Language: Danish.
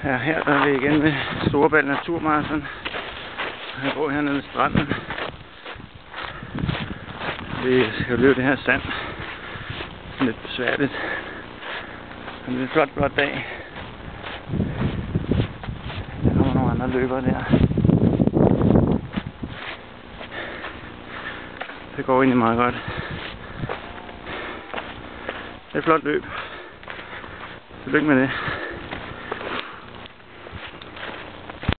Ja, her der er vi igen ved Storebælt Naturmarathon. Jeg går hernede ved stranden. Vi skal løbe det her sand. Lidt besværligt. Men det er en flot dag. Der kommer nogle andre løbere der. Det går egentlig meget godt. Det er et flot løb. Tillykke med det.